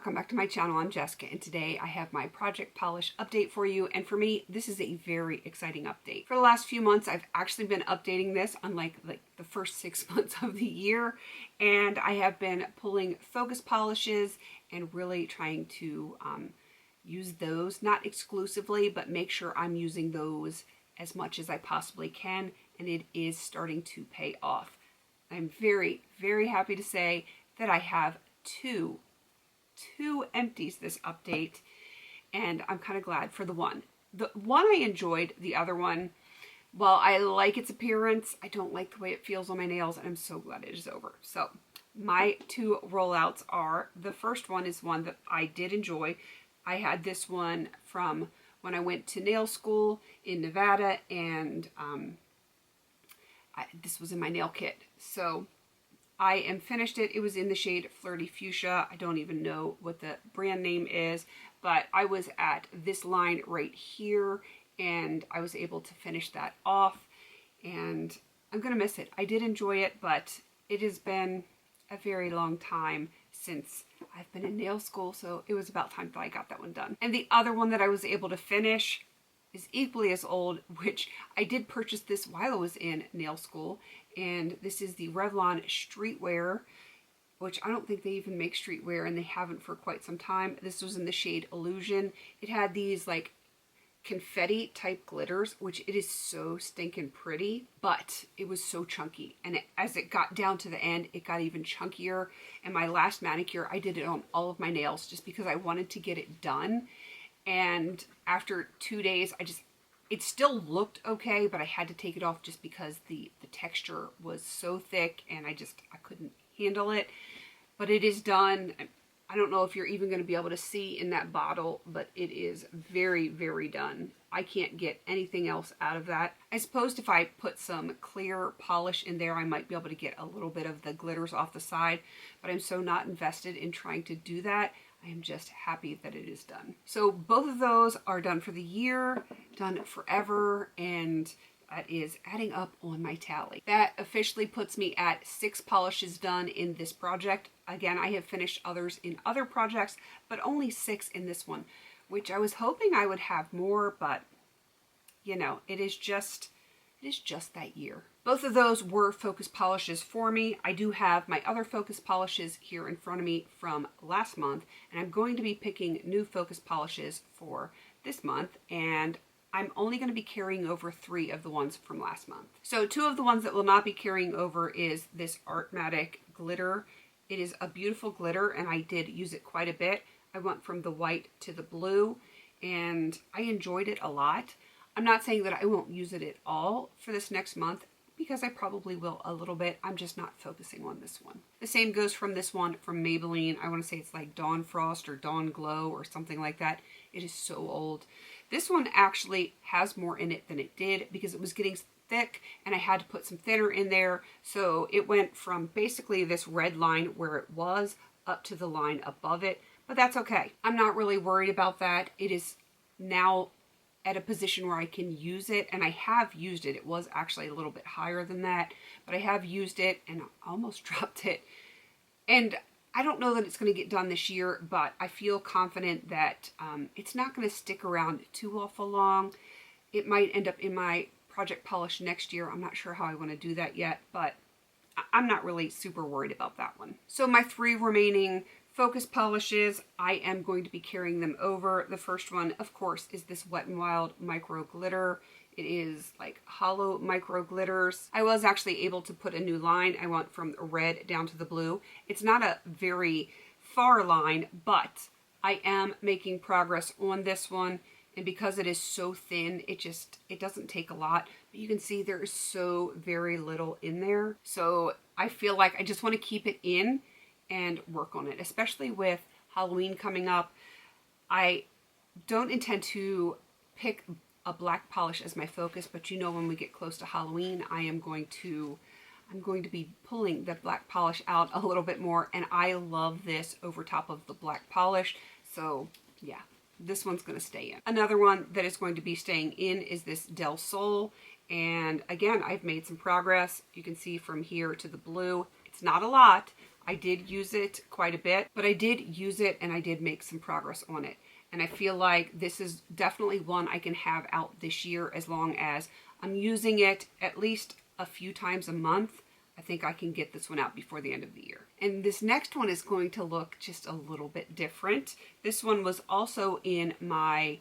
welcome back to my channel. I'm Jessica, and today I have my project polish update for you, and for me this is a very exciting update. For the last few months I've actually been updating this, unlike the first 6 months of the year, and I have been pulling focus polishes and really trying to use those, not exclusively, but make sure I'm using those as much as I possibly can, and it is starting to pay off. I'm very, very happy to say that I have two empties this update, and I'm kind of glad for the one. The one I enjoyed, the other one, while I like its appearance, I don't like the way it feels on my nails, and I'm so glad it is over. So my two rollouts are, the first one is one that I did enjoy. I had this one from when I went to nail school in Nevada, and this was in my nail kit. So I am finished it. It was in the shade Flirty Fuschia. I don't even know what the brand name is, but I was at this line right here, and I was able to finish that off, and I'm gonna miss it. I did enjoy it, but it has been a very long time since I've been in nail school, so it was about time that I got that one done. And the other one that I was able to finish is equally as old, which I did purchase this while I was in nail school, and this is the Revlon Streetwear, which I don't think they even make streetwear, and they haven't for quite some time. This was in the shade Illusion. It had these like confetti type glitters, which it is so stinking pretty, but it was so chunky, and as it got down to the end, it got even chunkier. And my last manicure, I did it on all of my nails just because I wanted to get it done. And after 2 days, it still looked okay, but I had to take it off just because the texture was so thick, and I couldn't handle it. But it is done. I don't know if you're even going to be able to see in that bottle, but it is very, very done. I can't get anything else out of that. I suppose if I put some clear polish in there, I might be able to get a little bit of the glitters off the side, but I'm so not invested in trying to do that. I am just happy that it is done. So both of those are done for the year, done forever, and that is adding up on my tally. That officially puts me at 6 polishes done in this project. Again, I have finished others in other projects, but only 6 in this one, which I was hoping I would have more, but you know, it is just that year. Both of those were focus polishes for me. I do have my other focus polishes here in front of me from last month, and I'm going to be picking new focus polishes for this month, and I'm only going to be carrying over 3 of the ones from last month. So 2 of the ones that will not be carrying over is this Artmatic glitter. It is a beautiful glitter, and I did use it quite a bit. I went from the white to the blue, and I enjoyed it a lot. I'm not saying that I won't use it at all for this next month, because I probably will a little bit. I'm just not focusing on this one. The same goes from this one from Maybelline. I want to say it's like Dawn Frost or Dawn Glow or something like that. It is so old. This one actually has more in it than it did because it was getting thick, and I had to put some thinner in there. So it went from basically this red line where it was up to the line above it, but that's okay. I'm not really worried about that. It is now at a position where I can use it, and I have used it. It was actually a little bit higher than that, but I have used it, and I almost dropped it. And I don't know that it's going to get done this year, but I feel confident that it's not going to stick around too awful long. It might end up in my project polish next year. I'm not sure how I want to do that yet, but I'm not really super worried about that one. So my 3 remaining focus polishes, I am going to be carrying them over. The first one, of course, is this Wet n Wild Micro Glitter. It is like hollow micro glitters. I was actually able to put a new line. I went from red down to the blue. It's not a very far line, but I am making progress on this one. And because it is so thin, it doesn't take a lot. But you can see there is so very little in there. So I feel like I just want to keep it in and work on it, especially with Halloween coming up. I don't intend to pick a black polish as my focus, but you know, when we get close to Halloween, I'm going to be pulling the black polish out a little bit more, and I love this over top of the black polish. So yeah, this one's going to stay in. Another one that is going to be staying in is this Del Sol, and again, I've made some progress. You can see from here to the blue, it's not a lot, I did use it quite a bit, but I did use it and I did make some progress on it. And I feel like this is definitely one I can have out this year as long as I'm using it at least a few times a month. I think I can get this one out before the end of the year. And this next one is going to look just a little bit different. This one was also in my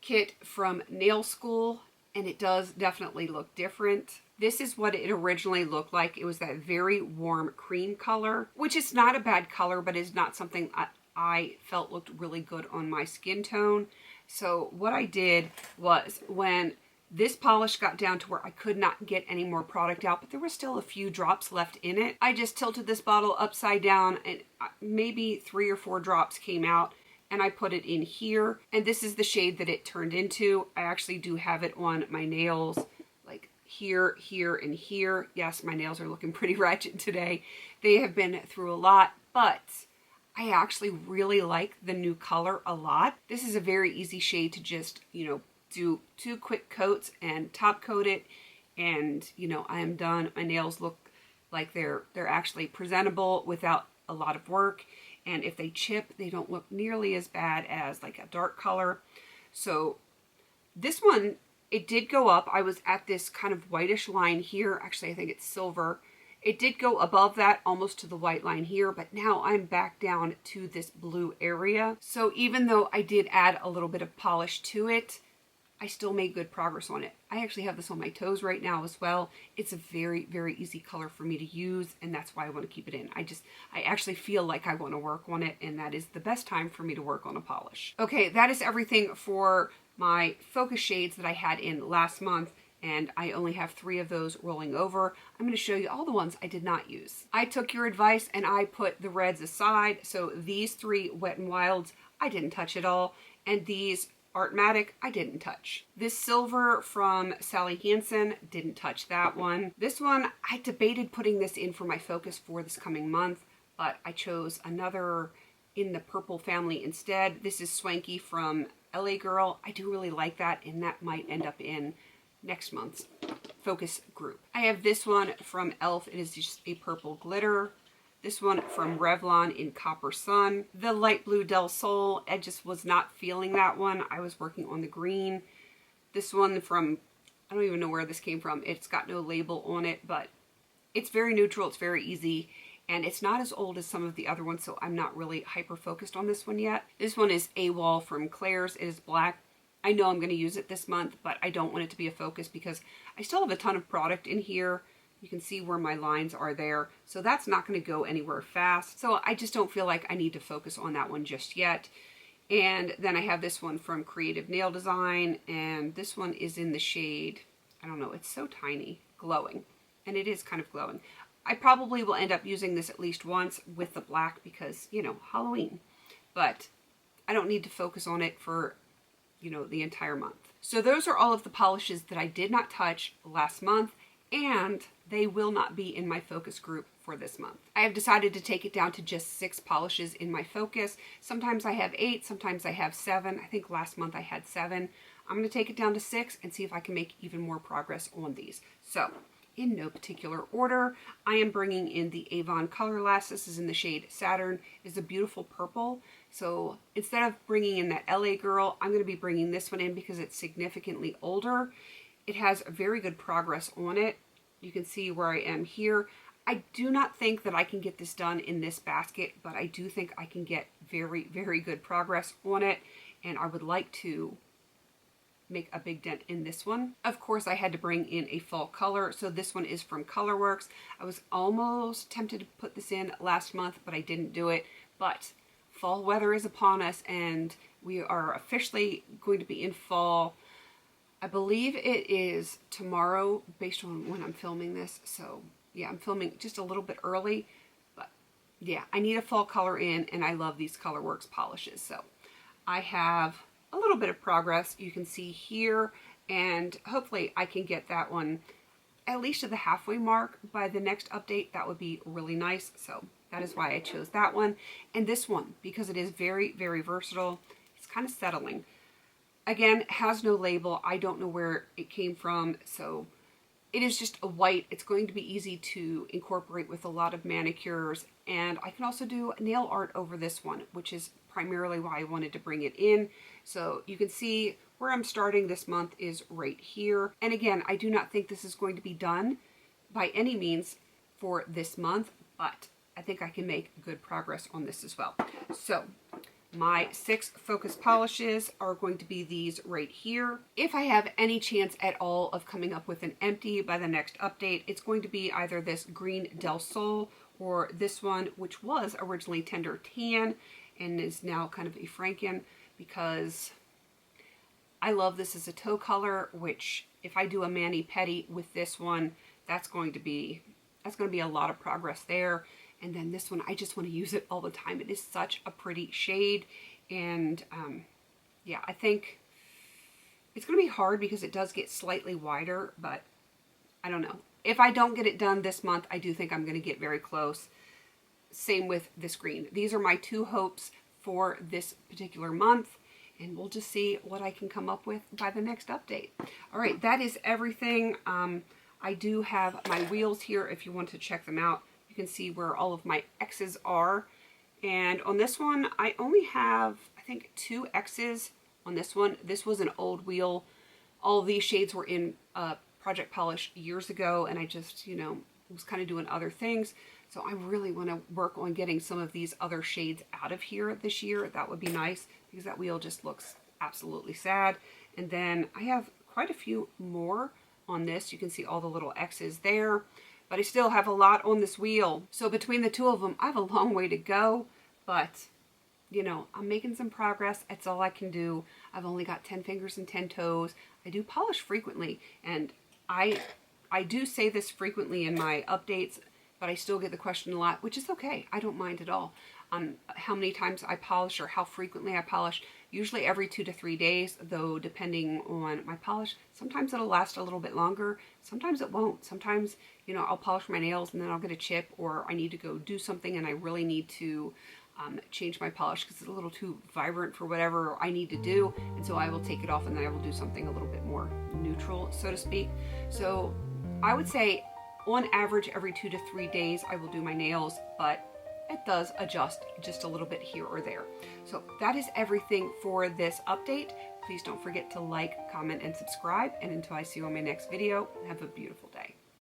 kit from nail school, and it does definitely look different. This is what it originally looked like. It was that very warm cream color, which is not a bad color, but is not something I felt looked really good on my skin tone. So what I did was, when this polish got down to where I could not get any more product out, but there were still a few drops left in it, I just tilted this bottle upside down and maybe 3 or 4 drops came out, and I put it in here. And this is the shade that it turned into. I actually do have it on my nails, like here, here, and here. Yes, my nails are looking pretty ratchet today. They have been through a lot, but I actually really like the new color a lot. This is a very easy shade to just, do 2 quick coats and top coat it, and I am done. My nails look like they're actually presentable without a lot of work, and if they chip, they don't look nearly as bad as like a dark color. So this one, it did go up. I was at this kind of whitish line here. Actually, I think it's silver. It did go above that, almost to the white line here, but now I'm back down to this blue area. So even though I did add a little bit of polish to it, I still made good progress on it. I actually have this on my toes right now as well. It's a very, very easy color for me to use, and that's why I want to keep it in. I actually feel like I want to work on it, and that is the best time for me to work on a polish. Okay, that is everything for my focus shades that I had in last month, and I only have 3 of those rolling over. I'm going to show you all the ones I did not use. I took your advice and I put the reds aside. So these 3 Wet n Wilds, I didn't touch at all, and these Artmatic, I didn't touch. This silver from Sally Hansen, didn't touch that one. This one, I debated putting this in for my focus for this coming month, but I chose another in the purple family instead. This is Swanky from LA Girl. I do really like that, and that might end up in next month's focus group. I have this one from e.l.f. It is just a purple glitter. This one from Revlon in Copper Sun. The light blue Del Sol, I just was not feeling that one. I was working on the green. This one from, I don't even know where this came from. It's got no label on it, but it's very neutral. It's very easy, and it's not as old as some of the other ones, so I'm not really hyper focused on this one yet. This one is Avon from Claire's. It is black. I know I'm going to use it this month, but I don't want it to be a focus because I still have a ton of product in here. You can see where my lines are there. So that's not going to go anywhere fast. So I just don't feel like I need to focus on that one just yet. And then I have this one from Creative Nail Design. And this one is in the shade, I don't know, it's so tiny, Glowing. And it is kind of glowing. I probably will end up using this at least once with the black because, Halloween. But I don't need to focus on it for, the entire month. So those are all of the polishes that I did not touch last month, and they will not be in my focus group for this month. I have decided to take it down to just 6 polishes in my focus. Sometimes I have 8, sometimes I have 7. I think last month I had 7. I'm going to take it down to 6 and see if I can make even more progress on these. So, in no particular order, I am bringing in the Avon Color Last. This is in the shade Saturn. It's a beautiful purple. So instead of bringing in that LA Girl, I'm going to be bringing this one in because it's significantly older. It has very good progress on it. You can see where I am here. I do not think that I can get this done in this basket, but I do think I can get very, very good progress on it. And I would like to make a big dent in this one. Of course, I had to bring in a fall color. So this one is from Colorworks. I was almost tempted to put this in last month, but I didn't do it. But fall weather is upon us, and we are officially going to be in fall. I believe it is tomorrow based on when I'm filming this. So yeah, I'm filming just a little bit early, but yeah, I need a fall color in, and I love these Colorworks polishes. So I have a little bit of progress you can see here, and hopefully I can get that one at least to the halfway mark by the next update. That would be really nice. So that is why I chose that one. And this one, because it is very, very versatile, it's kind of settling. Again, has no label. I don't know where it came from, so it is just a white. It's going to be easy to incorporate with a lot of manicures. And I can also do nail art over this one, which is primarily why I wanted to bring it in. So you can see where I'm starting this month is right here. And again, I do not think this is going to be done by any means for this month, but I think I can make good progress on this as well. So my 6 focus polishes are going to be these right here. If I have any chance at all of coming up with an empty by the next update, it's going to be either this green Del Sol or this one, which was originally Tender Tan and is now kind of a Franken, because I love this as a toe color, which if I do a mani-pedi with this one, that's going to be a lot of progress there. And then this one, I just want to use it all the time. It is such a pretty shade. And yeah, I think it's going to be hard because it does get slightly wider, but I don't know. If I don't get it done this month, I do think I'm going to get very close. Same with this green. These are my 2 hopes for this particular month. And we'll just see what I can come up with by the next update. All right, that is everything. I do have my wheels here if you want to check them out. You can see where all of my X's are. And on this one, I only have, I think, 2 X's on this one. This was an old wheel. All of these shades were in Project Polish years ago, and I just, you know, was kind of doing other things. So I really want to work on getting some of these other shades out of here this year. That would be nice, because that wheel just looks absolutely sad. And then I have quite a few more on this. You can see all the little X's there. But I still have a lot on this wheel. So between the 2 of them, I have a long way to go. But, you know, I'm making some progress. That's all I can do. I've only got 10 fingers and 10 toes. I do polish frequently. And I do say this frequently in my updates, but I still get the question a lot, which is okay. I don't mind at all. How many times I polish or how frequently I polish. Usually every 2 to 3 days, though, depending on my polish. Sometimes it'll last a little bit longer. Sometimes it won't. Sometimes, you know, I'll polish my nails and then I'll get a chip, or I need to go do something and I really need to change my polish because it's a little too vibrant for whatever I need to do. And so I will take it off and then I will do something a little bit more neutral, so to speak. So I would say on average every 2 to 3 days I will do my nails, but it does adjust just a little bit here or there. So that is everything for this update. Please don't forget to like, comment, and subscribe. And until I see you on my next video, have a beautiful day.